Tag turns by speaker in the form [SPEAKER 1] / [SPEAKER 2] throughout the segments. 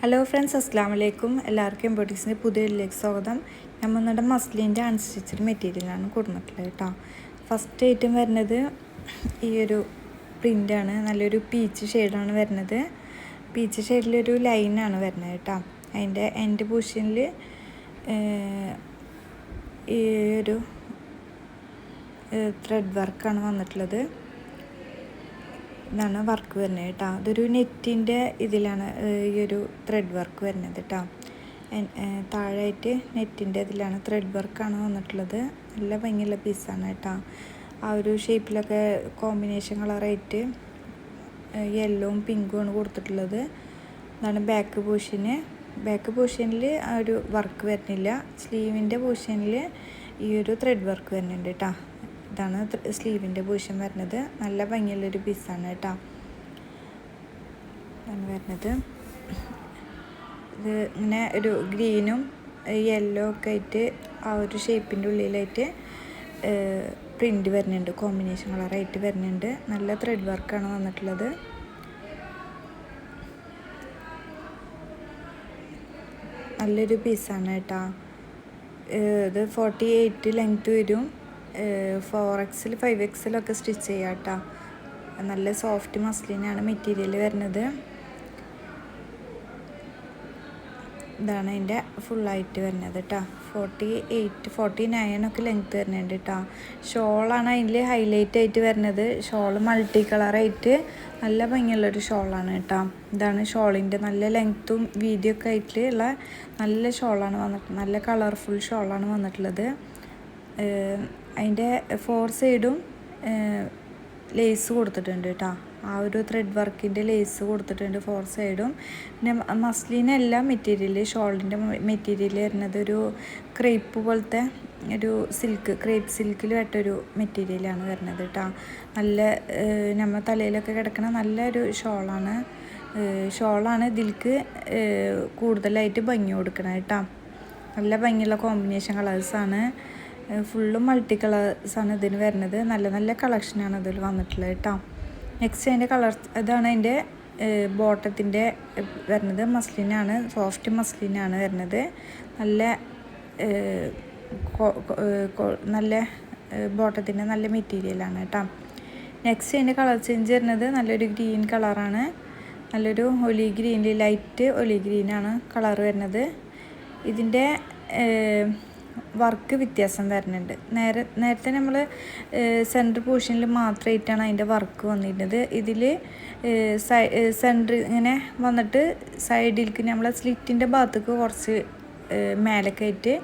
[SPEAKER 1] Hello friends, അസ്സാം വലൈക്കും. എല്ലാവർക്കും എംബ്രോയിഡറീസിൻ്റെ പുതിയ വീഡിയോയിലേക്ക് സ്വാഗതം. ഞാൻ വന്നിട്ട് മസ്ലിൻ്റെ അൺസ്റ്റിച്ചഡ് മെറ്റീരിയലാണ് കൊടുത്തിട്ടുള്ളത് കേട്ടോ. ഫസ്റ്റ് ഐറ്റം വരുന്നത് ഈ ഒരു പ്രിൻ്റാണ്. നല്ലൊരു പീച്ച് ഷെയ്ഡാണ് വരുന്നത്. പീച്ച് ഷെയ്ഡിലൊരു ലൈനാണ് വരുന്നത് കേട്ടോ. അതിൻ്റെ എൻഡ് പൊസിഷനിൽ ഈ ഒരു ത്രെഡ് വർക്കാണ് വന്നിട്ടുള്ളത്. ഇതാണ് വർക്ക് വരുന്നത് കേട്ടോ. ഇതൊരു നെറ്റിൻ്റെ ഇതിലാണ് ഈ ഒരു ത്രെഡ് വർക്ക് വരുന്നത് കേട്ടോ. താഴെയായിട്ട് നെറ്റിൻ്റെ ഇതിലാണ് ത്രെഡ് വർക്കാണ് വന്നിട്ടുള്ളത്. നല്ല ഭംഗിയുള്ള പീസാണ് കേട്ടോ. ആ ഒരു ഷേപ്പിലൊക്കെ കോമ്പിനേഷൻ കളറായിട്ട് യെല്ലോവും പിങ്കുമാണ് കൊടുത്തിട്ടുള്ളത്. ഇതാണ് ബാക്ക് പോർഷന്. ബാക്ക് പോർഷനിൽ ആ ഒരു വർക്ക് വരുന്നില്ല. സ്ലീവിൻ്റെ പോർഷനിൽ ഈ ഒരു ത്രെഡ് വർക്ക് വരുന്നുണ്ട് കേട്ടോ. ഇതാണ് സ്ലീവിൻ്റെ പോർഷൻ വരുന്നത്. നല്ല ഭംഗിയുള്ളൊരു പീസാണ് കേട്ടോ. ഇതാണ് വരുന്നത്. ഇത് ഇങ്ങനെ ഒരു ഗ്രീനും യെല്ലോ ഒക്കെ ആയിട്ട് ആ ഒരു ഷേപ്പിൻ്റെ ഉള്ളിലായിട്ട് പ്രിൻ്റ് വരുന്നുണ്ട്. കോമ്പിനേഷൻ കളറായിട്ട് വരുന്നുണ്ട്. നല്ല ത്രെഡ് വർക്കാണ് വന്നിട്ടുള്ളത്. നല്ലൊരു പീസാണ് കേട്ടോ. ഇത് 48 ലെങ്ത്ത് വരും. 4XL 5XL ഒക്കെ സ്റ്റിച്ച് ചെയ്യാം കേട്ടോ. നല്ല സോഫ്റ്റ് മസ്ലിനാണ് മെറ്റീരിയൽ വരുന്നത്. ഇതാണ് അതിൻ്റെ ഫുള്ളായിട്ട് വരുന്നത് കേട്ടോ. 48 49 ഒക്കെ ലെങ്ത്ത് വരുന്നുണ്ട് കേട്ടോ. ഷോളാണ് അതിൽ ഹൈലൈറ്റ് ആയിട്ട് വരുന്നത്. ഷോൾ മൾട്ടി കളറായിട്ട് നല്ല ഭംഗിയുള്ളൊരു ഷോളാണ് കേട്ടോ. ഇതാണ് ഷോളിൻ്റെ നല്ല ലെങ്ത്തും വീതിയൊക്കെ ആയിട്ടുള്ള നല്ല ഷോളാണ് വന്നിട്ടുള്ളത്. നല്ല കളർഫുൾ ഷോളാണ് വന്നിട്ടുള്ളത്. അതിൻ്റെ 4 സൈഡും ലേസ് കൊടുത്തിട്ടുണ്ട് കേട്ടോ. ആ ഒരു ത്രെഡ് വർക്കിൻ്റെ ലേസ് കൊടുത്തിട്ടുണ്ട് 4 സൈഡും. പിന്നെ മസ്ലിനല്ല മെറ്റീരിയൽ, ഷോളിൻ്റെ മെറ്റീരിയൽ വരുന്നത് ഒരു ക്രേപ്പ് പോലത്തെ ഒരു ക്രേപ്പ് സിൽക്കിൽ വെട്ടൊരു മെറ്റീരിയലാണ് വരുന്നത് കേട്ടോ. നല്ല നമ്മൾ തലയിലൊക്കെ കിടക്കണ നല്ലൊരു ഷോളാണ് ഇതിലേക്ക് കൂടുതലായിട്ട് ഭംഗി കൊടുക്കണം കേട്ടോ. നല്ല ഭംഗിയുള്ള കോമ്പിനേഷൻ കളേഴ്സാണ്. ഫുള്ളും മൾട്ടി കളേഴ്സാണ് ഇതിന് വരുന്നത്. നല്ല നല്ല കളക്ഷനാണ് ഇതിൽ വന്നിട്ടുള്ളത് കേട്ടോ. നെക്സ്റ്റ് അതിൻ്റെ കളർ ഇതാണ് അതിൻ്റെ ബോട്ടത്തിൻ്റെ വരുന്നത്. മസ്ലിനാണ്, സോഫ്റ്റ് മസ്ലിനാണ് വരുന്നത്. നല്ല ബോട്ടത്തിൻ്റെ നല്ല മെറ്റീരിയലാണ് കേട്ടോ. നെക്സ്റ്റ് അതിൻ്റെ കളർ ചേഞ്ച് വരുന്നത് നല്ലൊരു ഗ്രീൻ കളറാണ്. നല്ലൊരു ഒലി ഗ്രീനിൽ ലൈറ്റ് ഒലി ഗ്രീനാണ് കളർ വരുന്നത്. ഇതിൻ്റെ വർക്ക് വ്യത്യാസം വരുന്നുണ്ട്. നേരത്തെ നമ്മൾ സെൻറ്റർ പോർഷനിൽ മാത്രമായിട്ടാണ് അതിൻ്റെ വർക്ക് വന്നിരുന്നത്. ഇതിൽ സെൻറ്റർ ഇങ്ങനെ വന്നിട്ട് സൈഡിലേക്ക് നമ്മളെ സ്ലിറ്റിൻ്റെ ഭാഗത്തേക്ക് കുറച്ച് മേലൊക്കെ ആയിട്ട്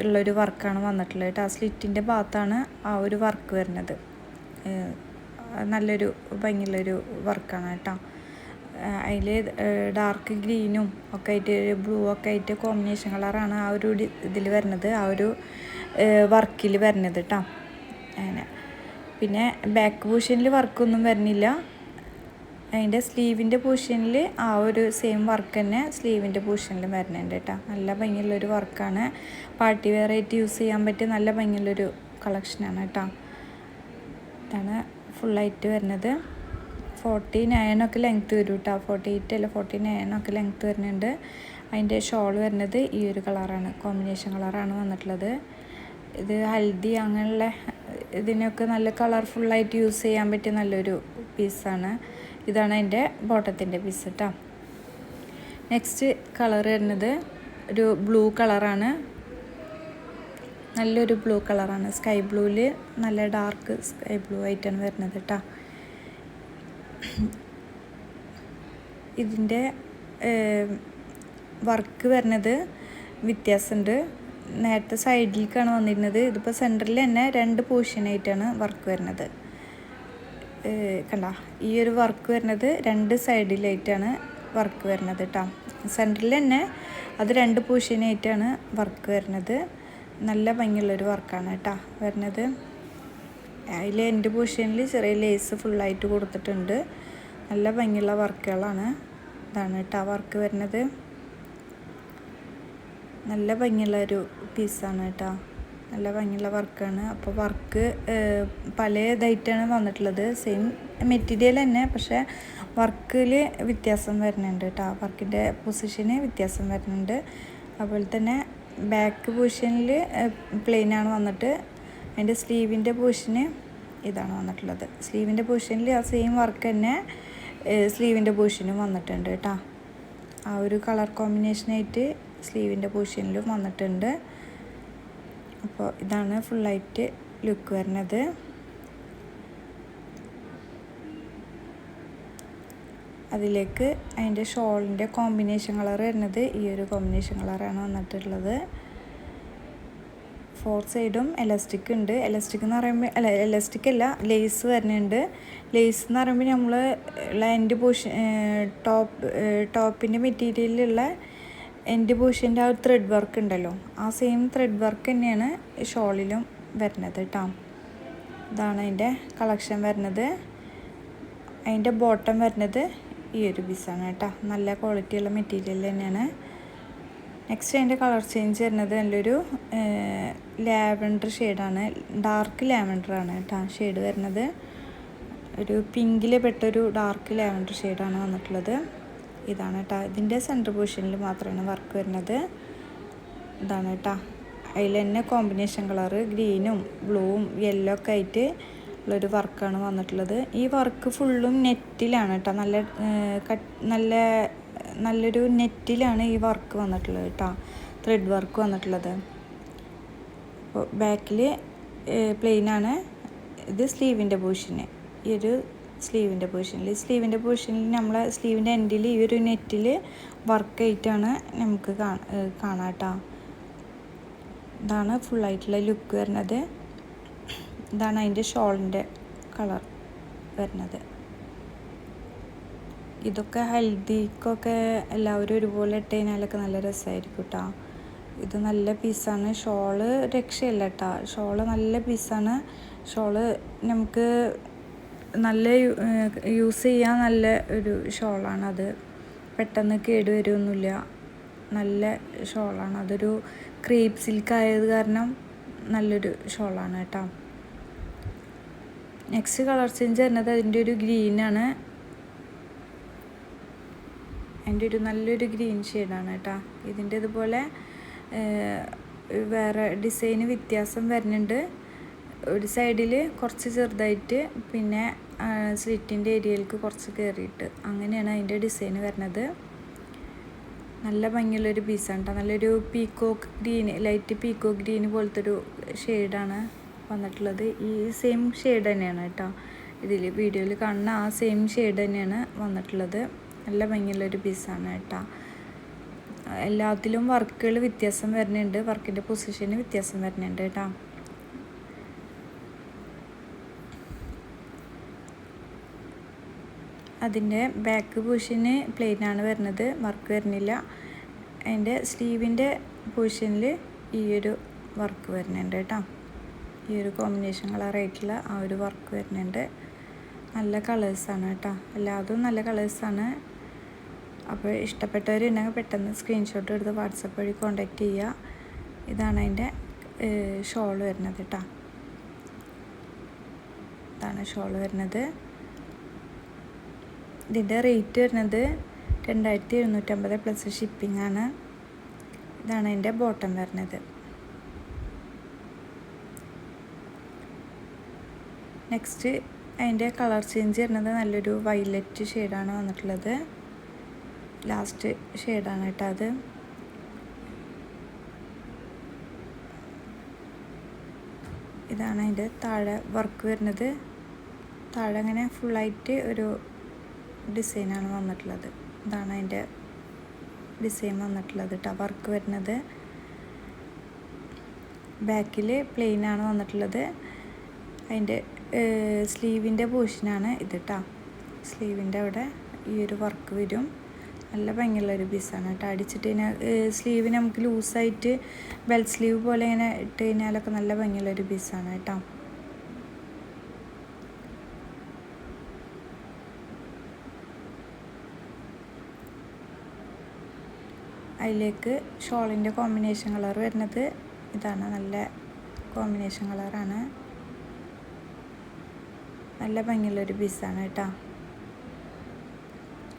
[SPEAKER 1] ഉള്ളൊരു വർക്കാണ് വന്നിട്ടുള്ളത് കേട്ടോ. ആ സ്ലിറ്റിൻ്റെ ഭാഗത്താണ് ആ ഒരു വർക്ക് വരുന്നത്. നല്ലൊരു ഭംഗിയുള്ളൊരു വർക്കാണ് കേട്ടോ. അതിൽ ഡാർക്ക് ഗ്രീനും ഒക്കെ ആയിട്ട് ബ്ലൂ ഒക്കെ ആയിട്ട് കോമ്പിനേഷൻ കളറാണ് ആ ഒരു ഇതിൽ വരുന്നത്, ആ ഒരു വർക്കിൽ വരുന്നത് കേട്ടോ. അങ്ങനെ പിന്നെ ബാക്ക് പോർഷനിൽ വർക്കൊന്നും വരുന്നില്ല. അതിൻ്റെ സ്ലീവിൻ്റെ പോർഷനിൽ ആ ഒരു സെയിം വർക്ക് തന്നെ സ്ലീവിൻ്റെ പോർഷനിലും വരുന്നുണ്ട് കേട്ടോ. നല്ല ഭംഗിയുള്ളൊരു വർക്കാണ്. പാർട്ടി വെയർ ആയിട്ട് യൂസ് ചെയ്യാൻ പറ്റിയ നല്ല ഭംഗിയുള്ളൊരു കളക്ഷനാണ് കേട്ടോ. ഇതാണ് ഫുള്ളായിട്ട് വരുന്നത്. 49 ഒക്കെ ലെങ്ത്ത് വരും കേട്ടോ. 48 അല്ല 49 ഒക്കെ ലെങ്ത്ത് വരുന്നുണ്ട്. അതിൻ്റെ ഷോൾ വരുന്നത് ഈ ഒരു കളറാണ്, കോമ്പിനേഷൻ കളറാണ് വന്നിട്ടുള്ളത്. ഇത് ഹൽദി അങ്ങനെയുള്ള ഇതിനൊക്കെ നല്ല കളർഫുള്ളായിട്ട് യൂസ് ചെയ്യാൻ പറ്റിയ നല്ലൊരു പീസാണ്. ഇതാണ് അതിൻ്റെ ബോട്ടത്തിൻ്റെ പീസ് കേട്ടോ. നെക്സ്റ്റ് കളർ വരുന്നത് ഒരു ബ്ലൂ കളറാണ്. നല്ലൊരു ബ്ലൂ കളറാണ്. സ്കൈ ബ്ലൂവിൽ നല്ല ഡാർക്ക് സ്കൈ ബ്ലൂ ആയിട്ടാണ് വരുന്നത് കേട്ടോ. ഇതിൻ്റെ വർക്ക് വരുന്നത് വ്യത്യാസമുണ്ട്. നേരത്തെ സൈഡിലേക്കാണ് വന്നിരുന്നത്. ഇതിപ്പോൾ സെൻറ്ററിൽ തന്നെ 2 പോർഷനായിട്ടാണ് വർക്ക് വരുന്നത്. കണ്ട ഈ ഒരു വർക്ക് വരുന്നത് 2 സൈഡിലായിട്ടാണ് വർക്ക് വരുന്നത് കേട്ടോ. സെൻറ്ററിൽ തന്നെ അത് 2 പോർഷനായിട്ടാണ് വർക്ക് വരുന്നത്. നല്ല ഭംഗിയുള്ളൊരു വർക്കാണ് കേട്ടോ വരുന്നത്. അതിൽ എൻ്റെ പോർഷനിൽ ചെറിയ ലേസ് ഫുള്ളായിട്ട് കൊടുത്തിട്ടുണ്ട്. നല്ല ഭംഗിയുള്ള വർക്കുകളാണ്. ഇതാണ് കേട്ടോ വർക്ക് വരുന്നത്. നല്ല ഭംഗിയുള്ളൊരു പീസാണ് കേട്ടോ. നല്ല ഭംഗിയുള്ള വർക്കാണ്. അപ്പോൾ വർക്ക് പല ഇതായിട്ടാണ് വന്നിട്ടുള്ളത്. സെയിം മെറ്റീരിയൽ തന്നെ, പക്ഷേ വർക്കിൽ വ്യത്യാസം വരുന്നുണ്ട് കേട്ടോ. വർക്കിൻ്റെ പൊസിഷന് വ്യത്യാസം വരുന്നുണ്ട്. അതുപോലെ തന്നെ ബാക്ക് പൊസിഷനിൽ പ്ലെയിനാണ് വന്നിട്ട് അതിൻ്റെ സ്ലീവിൻ്റെ പൊസിഷന് ഇതാണ് വന്നിട്ടുള്ളത്. സ്ലീവിൻ്റെ പൊസിഷനിൽ ആ സെയിം വർക്ക് തന്നെ സ്ലീവിൻ്റെ പൊസിഷനും വന്നിട്ടുണ്ട് കേട്ടോ. ആ ഒരു കളർ കോമ്പിനേഷനായിട്ട് സ്ലീവിൻ്റെ പൊസിഷനിലും വന്നിട്ടുണ്ട്. അപ്പോൾ ഇതാണ് ഫുള്ളായിട്ട് ലുക്ക് വരുന്നത്. അതിലേക്ക് അതിൻ്റെ ഷോളിൻ്റെ കോമ്പിനേഷൻ കളർ വരുന്നത് ഈ ഒരു കോമ്പിനേഷൻ കളറാണ് വന്നിട്ടുള്ളത്. 4 സൈഡും എലാസ്റ്റിക് ഉണ്ട്. എലാസ്റ്റിക് എന്ന് പറയുമ്പോൾ എലാസ്റ്റിക് അല്ല, ലേസ് വരുന്നുണ്ട്. ലേസ് എന്ന് പറയുമ്പോൾ നമ്മൾ എൻഡ് പോർഷൻ ടോപ്പിൻ്റെ മെറ്റീരിയലിലുള്ള എൻഡ് പോർഷൻ്റെ ആ ഒരു ത്രെഡ് വർക്ക് ഉണ്ടല്ലോ, ആ സെയിം ത്രെഡ് വർക്ക് തന്നെയാണ് ഷോളിലും വരുന്നത് കേട്ടോ. ഇതാണ് അതിൻ്റെ കളക്ഷൻ വരുന്നത്. അതിൻ്റെ ബോട്ടം വരുന്നത് ഈ ഒരു പീസാണ് കേട്ടോ. നല്ല ക്വാളിറ്റിയുള്ള മെറ്റീരിയൽ തന്നെയാണ്. നെക്സ്റ്റ് അതിൻ്റെ കളർ ചേഞ്ച് വരുന്നത് നല്ലൊരു ലാവൻഡർ ഷെയ്ഡാണ്. ഡാർക്ക് ലാവൻഡറാണ് കേട്ടോ ഷെയ്ഡ് വരുന്നത്. ഒരു പിങ്കിൽ പെട്ടൊരു ഡാർക്ക് ലാവൻഡർ ഷെയ്ഡാണ് വന്നിട്ടുള്ളത്. ഇതാണ് കേട്ടോ. ഇതിൻ്റെ സെൻറ്റർ പൊസിഷനിൽ മാത്രമാണ് വർക്ക് വരുന്നത്. ഇതാണ് കേട്ടോ. അതിൽ തന്നെ കോമ്പിനേഷൻ കളറ് ഗ്രീനും ബ്ലൂവും യെല്ലോ ഒക്കെ ആയിട്ട് ഉള്ളൊരു വർക്കാണ് വന്നിട്ടുള്ളത്. ഈ വർക്ക് ഫുള്ളും നെറ്റിലാണ് കേട്ടോ. നല്ലൊരു നെറ്റിലാണ് ഈ വർക്ക് വന്നിട്ടുള്ളത് കേട്ടോ. ത്രെഡ് വർക്ക് വന്നിട്ടുള്ളത്. അപ്പോൾ ബാക്കിൽ പ്ലെയിനാണ്. ഇത് സ്ലീവിൻ്റെ പൊസിഷന്. ഈ ഒരു സ്ലീവിൻ്റെ പൊസിഷനിൽ നമ്മളെ സ്ലീവിൻ്റെ എൻഡിൽ ഈ ഒരു നെറ്റിൽ വർക്കായിട്ടാണ് നമുക്ക് കാണാം കേട്ടോ. ഇതാണ് ഫുള്ളായിട്ടുള്ള ലുക്ക് വരുന്നത്. ഇതാണ് അതിൻ്റെ ഷോളിൻ്റെ കളർ വരുന്നത്. ഇതൊക്കെ ഹൽദിക്കൊക്കെ എല്ലാവരും ഒരുപോലെ ഇട്ട് കഴിഞ്ഞാലൊക്കെ നല്ല രസമായിരിക്കും കേട്ടോ. ഇത് നല്ല പീസാണ്. ഷോള് രക്ഷയില്ല കേട്ടോ. ഷോള് നല്ല പീസാണ്. ഷോള് നമുക്ക് നല്ല യൂസ് ചെയ്യാൻ നല്ല ഒരു ഷോളാണത്. പെട്ടെന്ന് കേടുവരുമൊന്നുമില്ല. നല്ല ഷോളാണ്. അതൊരു ക്രേപ്പ് സിൽക്ക് ആയത് കാരണം നല്ലൊരു ഷോളാണ് കേട്ടോ. നെക്സ്റ്റ് കളർ ചേഞ്ച് വരുന്നത് അതിൻ്റെ ഒരു ഗ്രീനാണ്. അതിൻ്റെ ഒരു നല്ലൊരു ഗ്രീൻ ഷെയ്ഡാണ് കേട്ടോ. ഇതിൻ്റെ ഇതുപോലെ വേറെ ഡിസൈന് വ്യത്യാസം വരുന്നുണ്ട്. ഒരു സൈഡിൽ കുറച്ച് ചെറുതായിട്ട് പിന്നെ സ്ലിറ്റിൻ്റെ ഏരിയയിലേക്ക് കുറച്ച് കയറിയിട്ട് അങ്ങനെയാണ് അതിൻ്റെ ഡിസൈൻ വരുന്നത്. നല്ല ഭംഗിയുള്ളൊരു പീസാണ് കേട്ടോ. നല്ലൊരു peacock green, light peacock green പോലത്തെ ഒരു ഷെയ്ഡാണ് വന്നിട്ടുള്ളത്. ഈ സെയിം ഷെയ്ഡ് തന്നെയാണ് കേട്ടോ. ഇതിൽ വീഡിയോയിൽ കാണുന്ന ആ സെയിം ഷെയ്ഡ് തന്നെയാണ് വന്നിട്ടുള്ളത്. നല്ല ഭംഗിയുള്ളൊരു പീസാണ് കേട്ടോ. എല്ലാത്തിലും വർക്കുകൾ വ്യത്യാസം വരുന്നുണ്ട്. വർക്കിൻ്റെ പൊസിഷന് വ്യത്യാസം വരുന്നുണ്ട് കേട്ടോ. അതിൻ്റെ ബാക്ക് പൊസിഷന് പ്ലെയിനാണ് വരുന്നത്, വർക്ക് വരുന്നില്ല. അതിൻ്റെ സ്ലീവിൻ്റെ പൊസിഷനിൽ ഈ ഒരു വർക്ക് വരുന്നുണ്ട് കേട്ടോ. ഈ ഒരു കോമ്പിനേഷൻ കളറായിട്ടുള്ള ആ ഒരു വർക്ക് വരുന്നുണ്ട്. നല്ല കളേഴ്സാണ് കേട്ടോ. എല്ലാതും നല്ല കളേഴ്സാണ്. അപ്പോൾ ഇഷ്ടപ്പെട്ടവരുണ്ടെങ്കിൽ പെട്ടെന്ന് സ്ക്രീൻഷോട്ട് എടുത്ത് വാട്സപ്പ് വഴി കോൺടാക്റ്റ് ചെയ്യുക. ഇതാണ് അതിൻ്റെ ഷോൾ വരുന്നത് കേട്ടോ. ഇതാണ് ഷോൾ വരുന്നത്. ഇതിൻ്റെ റേറ്റ് വരുന്നത് 2750 പ്ലസ് ഷിപ്പിംഗ് ആണ്. ഇതാണ് അതിൻ്റെ ബോട്ടം വരുന്നത്. നെക്സ്റ്റ് അതിൻ്റെ കളർ ചേഞ്ച് വരുന്നത് നല്ലൊരു വയലറ്റ് ഷെയ്ഡാണ് വന്നിട്ടുള്ളത്. ലാസ്റ്റ് ഷെയ്ഡാണ് കേട്ടോ അത്. ഇതാണ് അതിൻ്റെ താഴെ വർക്ക് വരുന്നത്. താഴെ അങ്ങനെ ഫുള്ളായിട്ട് ഒരു ഡിസൈനാണ് വന്നിട്ടുള്ളത്. ഇതാണ് അതിൻ്റെ ഡിസൈൻ വന്നിട്ടുള്ളത് കേട്ടോ. വർക്ക് വരുന്നത് ബാക്കിൽ പ്ലെയിനാണ് വന്നിട്ടുള്ളത്. അതിൻ്റെ സ്ലീവിൻ്റെ പോർഷനാണ് ഇത് കേട്ടോ. സ്ലീവിൻ്റെ അവിടെ ഈ ഒരു വർക്ക് വരും. നല്ല ഭംഗിയുള്ളൊരു പീസാണ് കേട്ടോ. അടിച്ചിട്ട് കഴിഞ്ഞാൽ സ്ലീവ് നമുക്ക് ലൂസായിട്ട് ബെൽ സ്ലീവ് പോലെ ഇങ്ങനെ ഇട്ട് കഴിഞ്ഞാലൊക്കെ നല്ല ഭംഗിയുള്ളൊരു പീസാണ് കേട്ടോ. അതിലേക്ക് ഷോളിൻ്റെ കോമ്പിനേഷൻ കളർ വരുന്നത് ഇതാണ്. നല്ല കോമ്പിനേഷൻ കളറാണ്. നല്ല ഭംഗിയുള്ളൊരു പീസാണ് കേട്ടോ.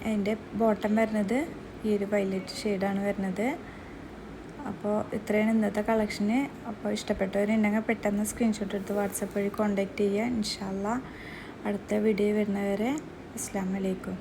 [SPEAKER 1] അതിൻ്റെ ബോട്ടം വരുന്നത് ഈ ഒരു വയലറ്റ് ഷെയ്ഡാണ് വരുന്നത്. അപ്പോൾ ഇത്രയാണ് ഇന്നത്തെ കളക്ഷന്. അപ്പോൾ ഇഷ്ടപ്പെട്ടവരുണ്ടെങ്കിൽ പെട്ടെന്ന് സ്ക്രീൻഷോട്ട് എടുത്ത് വാട്സപ്പ് വഴി കോൺടാക്റ്റ് ചെയ്യുക. ഇൻഷാ അല്ലാഹ് അടുത്ത വീഡിയോ വരുന്നവരെ അസ്സലാമു അലൈക്കും.